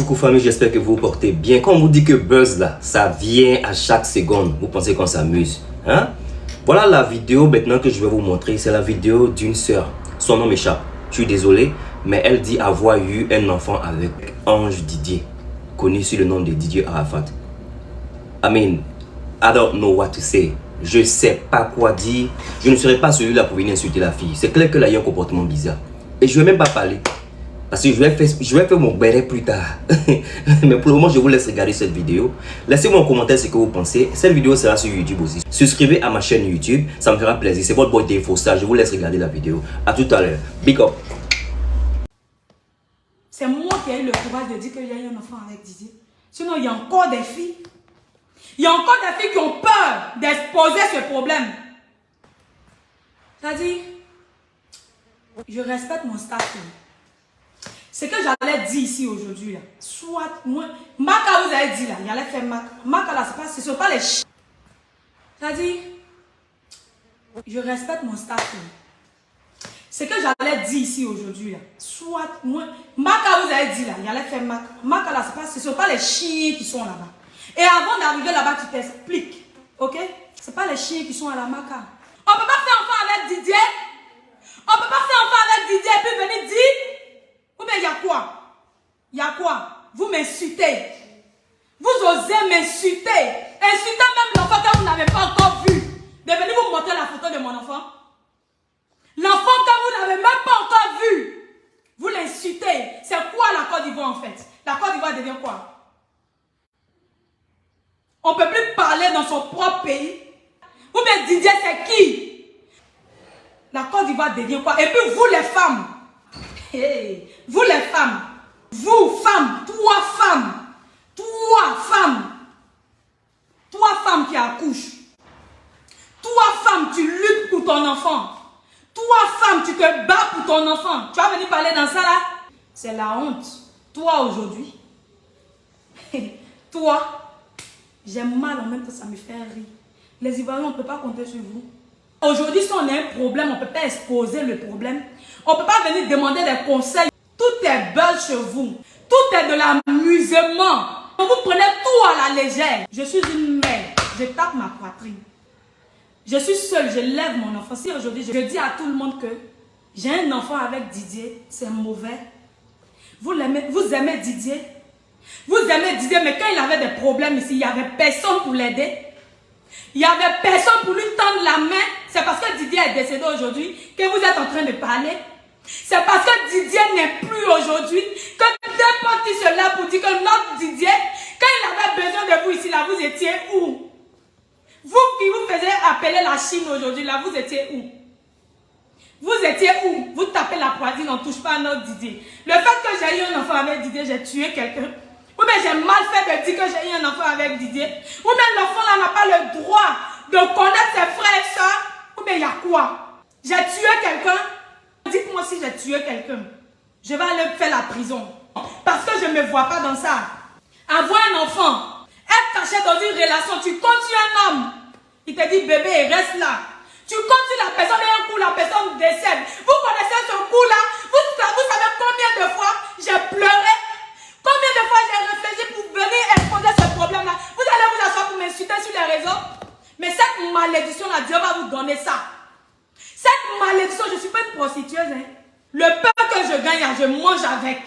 Coucou famille, j'espère que vous vous portez bien. Quand on vous dit que buzz là, ça vient à chaque seconde, vous pensez qu'on s'amuse, hein? Voilà la vidéo maintenant que je vais vous montrer. C'est la vidéo d'une sœur. Son nom m'échappe. Je suis désolé, mais elle dit avoir eu un enfant avec Ange Didier, connu sous le nom de Didier Arafat. I don't know what to say. Je sais pas quoi dire. Je ne serai pas celui-là pour venir insulter la fille. C'est clair qu'elle a eu un comportement bizarre. Et je ne vais même pas parler. Parce que je vais faire mon béret plus tard. Mais pour le moment, je vous laisse regarder cette vidéo. Laissez-moi en commentaire ce que vous pensez. Cette vidéo sera sur YouTube aussi. Souscrivez à ma chaîne YouTube. Ça me fera plaisir. C'est votre boy Defo Star. Je vous laisse regarder la vidéo. A tout à l'heure. Big up. C'est moi qui ai eu le courage de dire que j'ai eu un enfant avec Didier. Sinon, il y a encore des filles. Il y a encore des filles qui ont peur d'exposer ce problème. C'est-à-dire, je respecte mon staff. Ce que j'allais dire ici aujourd'hui, là, soit moi, Maka vous avez dit là, il allait faire Maka. Maka là, ce ne sont pas les chiens. C'est-à-dire, je respecte mon staff. Ce que j'allais dire ici aujourd'hui là, soit moi, Maka vous avez dit là, il allait faire Maka. Maka là, ce ne sont pas les chiens qui sont là-bas. Et avant d'arriver là-bas, tu t'expliques, ok? Ce ne sont pas les chiens qui sont à la Maka. On ne peut pas faire enfant avec Didier. On ne peut pas faire enfant avec Didier et puis venir dire. Ou bien il y a quoi? Il y a quoi? Vous m'insultez. Vous osez m'insulter. Insulter même l'enfant que vous n'avez pas encore vu. De venir vous montrer la photo de mon enfant. L'enfant que vous n'avez même pas encore vu. Vous l'insultez. C'est quoi la Côte d'Ivoire en fait? La Côte d'Ivoire devient quoi? On ne peut plus parler dans son propre pays. Ou bien Didier c'est qui? La Côte d'Ivoire devient quoi? Et puis vous les femmes. Hey, vous les femmes, vous femmes, trois femmes qui accouchent, trois femmes tu luttes pour ton enfant, trois femmes tu te bats pour ton enfant, tu vas venir parler dans ça là? C'est la honte. Toi aujourd'hui, toi, j'ai mal en même temps, ça me fait rire. Les Ivoiriens, on ne peut pas compter sur vous. Aujourd'hui, si on a un problème, on ne peut pas exposer le problème. On ne peut pas venir demander des conseils. Tout est buzz chez vous. Tout est de l'amusement. Vous prenez tout à la légère. Je suis une mère. Je tape ma poitrine. Je suis seule. Je lève mon enfant. Si aujourd'hui, je dis à tout le monde que j'ai un enfant avec Didier, c'est mauvais. Vous aimez Didier. Vous aimez Didier, mais quand il avait des problèmes ici, il n'y avait personne pour l'aider. Il n'y avait personne pour lui tendre la main. C'est parce que Didier est décédé aujourd'hui que vous êtes en train de parler. C'est parce que Didier n'est plus aujourd'hui que n'importe qui se lève pour dire que notre Didier, quand il avait besoin de vous ici, là, vous étiez où? Vous qui vous faisiez appeler la Chine aujourd'hui, là, vous étiez où? Vous étiez où? Vous tapez la poitrine, on ne touche pas à notre Didier. Le fait que j'ai eu un enfant avec Didier, j'ai tué quelqu'un. Ou bien j'ai mal fait de dire que j'ai eu un enfant avec Didier. Ou bien l'enfant là n'a pas le droit de connaître ses frères et soeurs. Ou bien il y a quoi? J'ai tué quelqu'un. Dites-moi si j'ai tué quelqu'un. Je vais aller faire la prison. Parce que je ne me vois pas dans ça. Avoir un enfant, être caché dans une relation, tu continues un homme. Il te dit bébé, reste là. Tu continues la personne et un coup la personne décède. Vous connaissez ce coup là? Vous savez combien de fois j'ai pleuré? Combien de fois j'ai réfléchi pour venir exposer ce problème-là? Vous allez vous asseoir pour m'insulter sur les réseaux? Mais cette malédiction-là, Dieu va vous donner ça. Cette malédiction, je ne suis pas une prostitueuse. Hein. Le peu que je gagne, je mange avec.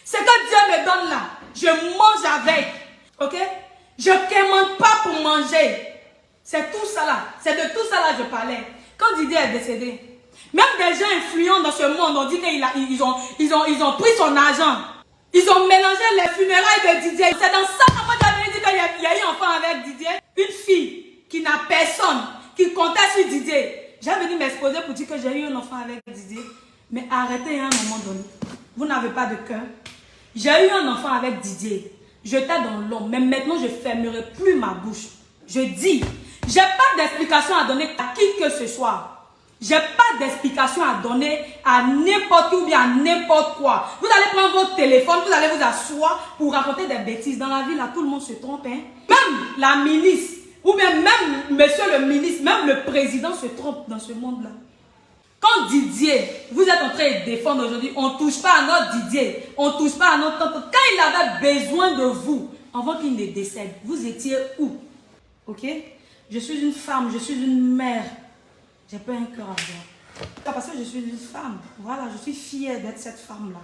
Ce que Dieu me donne là, je mange avec. Ok? Je ne quémande pas pour manger. C'est tout ça là. C'est de tout ça là que je parlais. Quand Didier est décédé, même des gens influents dans ce monde ont dit qu'ils ont pris son argent. Ils ont mélangé les funérailles de Didier. C'est dans ça que moi j'avais dit qu'il y a eu un enfant avec Didier. Une fille qui n'a personne, qui comptait sur Didier. J'ai venu m'exposer pour dire que j'ai eu un enfant avec Didier. Mais arrêtez à un moment donné. Vous n'avez pas de cœur. J'ai eu un enfant avec Didier. J'étais dans l'ombre. Mais maintenant, je ne fermerai plus ma bouche. Je dis, je n'ai pas d'explication à donner à qui que ce soit. Je n'ai pas d'explication à donner à n'importe qui ou bien à n'importe quoi. Vous allez prendre votre téléphone, vous allez vous asseoir pour raconter des bêtises. Dans la vie, là, tout le monde se trompe. Hein? Même la milice, ou bien même monsieur le ministre, même le président se trompe dans ce monde-là. Quand Didier, vous êtes en train de défendre aujourd'hui, on ne touche pas à notre Didier, on ne touche pas à notre tante. Quand il avait besoin de vous, avant qu'il ne décède, vous étiez où? Ok? Je suis une femme, je suis une mère. J'ai pas un cœur à voir. Parce que je suis une femme. Voilà, je suis fière d'être cette femme-là.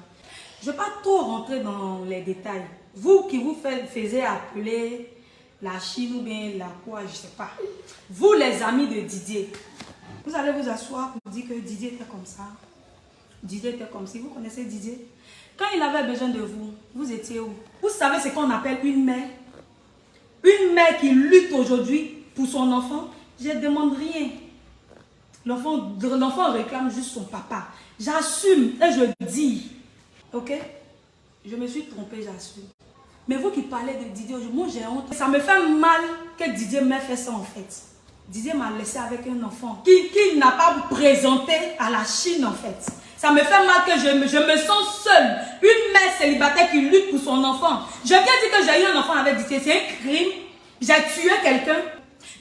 Je ne vais pas trop rentrer dans les détails. Vous qui vous faisiez appeler la Chine ou bien la quoi, je ne sais pas. Vous les amis de Didier, vous allez vous asseoir pour dire que Didier était comme ça. Didier était comme si. Vous connaissez Didier? Quand il avait besoin de vous, vous étiez où? Vous savez ce qu'on appelle une mère? Une mère qui lutte aujourd'hui pour son enfant. Je ne demande rien. L'enfant réclame juste son papa. J'assume et je dis. Ok? Je me suis trompée, j'assume. Mais vous qui parlez de Didier aujourd'hui, moi j'ai honte. Ça me fait mal que Didier m'ait fait ça en fait. Didier m'a laissé avec un enfant qui n'a pas présenté à la Chine en fait. Ça me fait mal que je me sens seule. Une mère célibataire qui lutte pour son enfant. Je viens dire que j'ai eu un enfant avec Didier. C'est un crime. J'ai tué quelqu'un.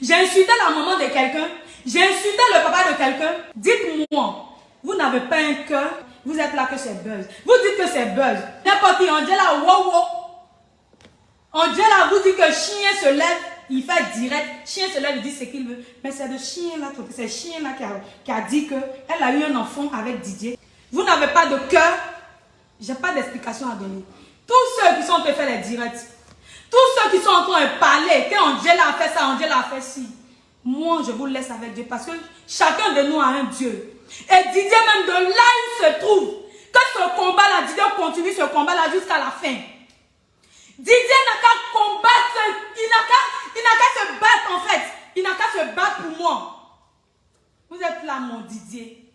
J'ai insulté la maman de quelqu'un. J'ai insulté le papa de quelqu'un. Dites-moi, vous n'avez pas un cœur. Vous êtes là que c'est buzz. Vous dites que c'est buzz. N'importe qui, Angela, wow, wow. Angela vous dit que chien se lève, il fait direct. Chien se lève, il dit ce qu'il veut. Mais c'est le chien là, c'est le chien là qui a dit qu'elle a eu un enfant avec Didier. Vous n'avez pas de cœur. Je n'ai pas d'explication à donner. Tous ceux qui sont en train de faire les directs, tous ceux qui sont en train de parler, que Angela a fait ça, Angela a fait ci. Moi, je vous laisse avec Dieu parce que chacun de nous a un Dieu. Et Didier, même de là où il se trouve, que ce combat-là, Didier continue ce combat-là jusqu'à la fin. Didier n'a qu'à combattre, il n'a qu'à se battre en fait. Il n'a qu'à se battre pour moi. Vous êtes là, mon Didier.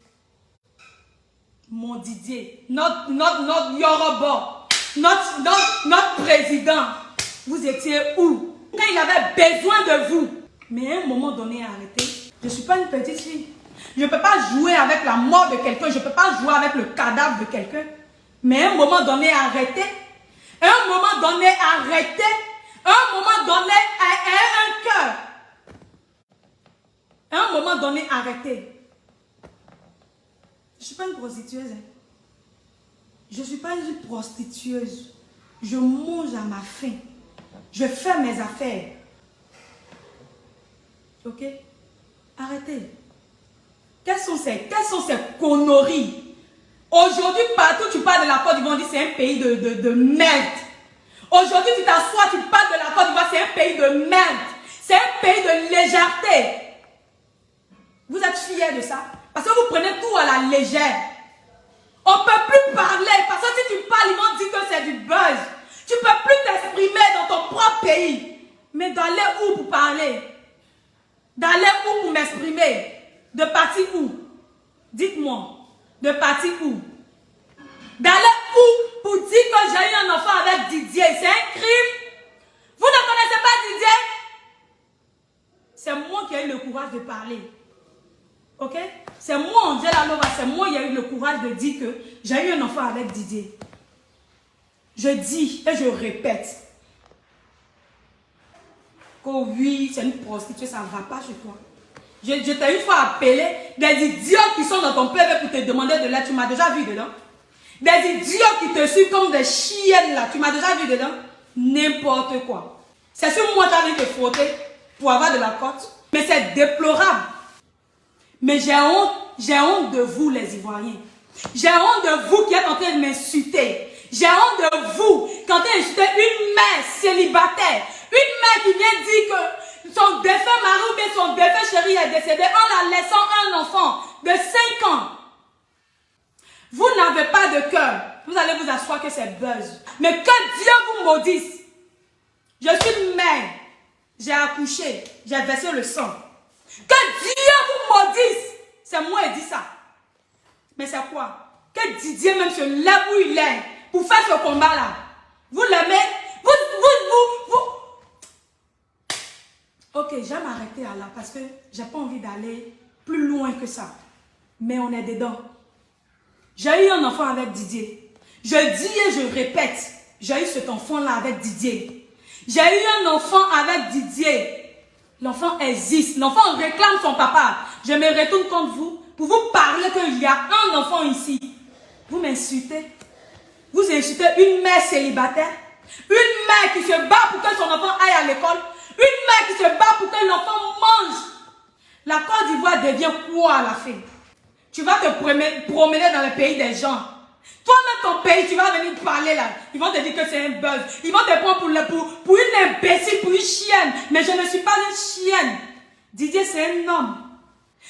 Mon Didier. Notre Yoruba. Notre président. Vous étiez où? Quand il avait besoin de vous. Mais à un moment donné, arrêtez. Je ne suis pas une petite fille. Je ne peux pas jouer avec la mort de quelqu'un. Je ne peux pas jouer avec le cadavre de quelqu'un. Mais à un moment donné, arrêtez. À un moment donné, arrêtez. À un moment donné, ayez un cœur. À un moment donné, arrêtez. Je ne suis pas une prostitueuse. Hein. Je ne suis pas une prostitueuse. Je mange à ma faim. Je fais mes affaires. Ok? Arrêtez. Quelles sont ces conneries? Aujourd'hui, partout tu parles de la Côte d'Ivoire, on dit c'est un pays de merde. Aujourd'hui, tu t'assois, tu parles de la Côte d'Ivoire, c'est un pays de merde. C'est un pays de légèreté. Vous êtes fiers de ça? Parce que vous prenez tout à la légère. On ne peut plus parler. Parce que si tu parles, ils vont dire que c'est du buzz. Tu ne peux plus t'exprimer dans ton propre pays. Mais d'aller où pour parler? D'aller où pour m'exprimer? De partir où? Dites-moi. De partir où? D'aller où pour dire que j'ai eu un enfant avec Didier? C'est un crime? Vous ne connaissez pas Didier? C'est moi qui ai eu le courage de parler. Ok? C'est moi, Angela Lova, c'est moi qui ai eu le courage de dire que j'ai eu un enfant avec Didier. Je dis et je répète que oui, c'est une prostituée, ça ne va pas chez toi. Je t'ai une fois appelé des idiots qui sont dans ton PV pour te demander de l'aide. Tu m'as déjà vu dedans. Des idiots qui te suivent comme des chiennes là. Tu m'as déjà vu dedans. N'importe quoi. C'est sur moi que tu as envie de te frotter pour avoir de la cote. Mais c'est déplorable. Mais j'ai honte de vous les Ivoiriens. J'ai honte de vous qui êtes en train de m'insulter. J'ai honte de vous qui êtes en train d'insulter une mère célibataire. Une mère qui vient dire que son défunt mari ou bien son défunt chéri est décédé en la laissant un enfant de 5 ans. Vous n'avez pas de cœur. Vous allez vous asseoir que c'est buzz. Mais que Dieu vous maudisse. Je suis une mère. J'ai accouché. J'ai versé le sang. Que Dieu vous maudisse. C'est moi qui dis ça. Mais c'est quoi? Que Didier même se lève où il est pour faire ce combat-là. Vous l'aimez? Vous. Ok, j'aime arrêter là parce que j'ai pas envie d'aller plus loin que ça. Mais on est dedans. J'ai eu un enfant avec Didier. Je dis et je répète, j'ai eu cet enfant-là avec Didier. J'ai eu un enfant avec Didier. L'enfant existe. L'enfant réclame son papa. Je me retourne contre vous pour vous parler qu'il y a un enfant ici. Vous m'insultez. Vous insultez une mère célibataire. Une mère qui se bat pour que son enfant aille à l'école. Une mère qui se bat pour que l'enfant mange. La Côte d'Ivoire devient quoi à la fin? Tu vas te promener dans le pays des gens. Toi-même, ton pays, tu vas venir parler là. Ils vont te dire que c'est un buzz. Ils vont te prendre pour une imbécile, pour une chienne. Mais je ne suis pas une chienne. Didier, c'est un homme.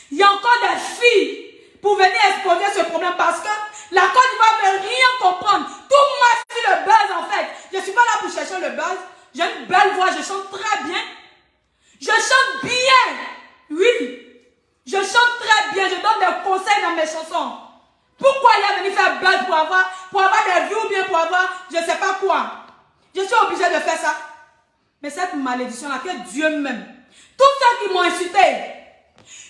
Il y a encore des filles pour venir exposer ce problème parce que la Côte d'Ivoire ne veut rien comprendre. Tout marche sur le buzz en fait. Je ne suis pas là pour chercher le buzz. J'ai une belle voix, je chante très bien. Je chante bien. Oui. Je chante très bien. Je donne des conseils dans mes chansons. Pourquoi il est venu faire buzz pour avoir des vues ou bien pour avoir je ne sais pas quoi. Je suis obligée de faire ça. Mais cette malédiction-là, que Dieu m'aime. Tous ceux qui m'ont insulté,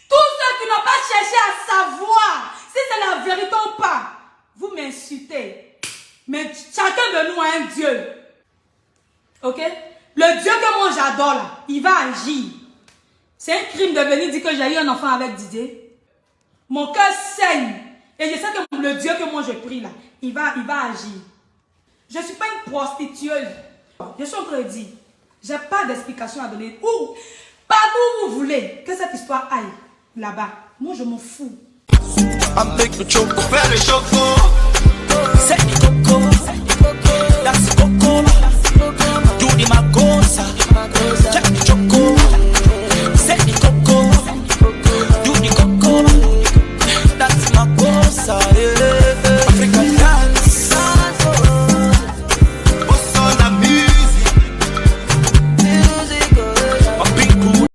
tous ceux qui n'ont pas cherché à savoir si c'est la vérité ou pas, vous m'insultez. Mais chacun de nous a un Dieu. Ok? Le Dieu que moi j'adore là, il va agir. C'est un crime de venir dire que j'ai eu un enfant avec Didier. Mon cœur saigne. Et je sais que le Dieu que moi je prie là, il va agir. Je ne suis pas une prostitueuse. Je suis en train de dire, je n'ai pas d'explication à donner. Ou, partout où vous voulez que cette histoire aille, là-bas. Moi je m'en fous. Avec le choco, faire le choco. C'est du coco. That's coco. Do the magosa.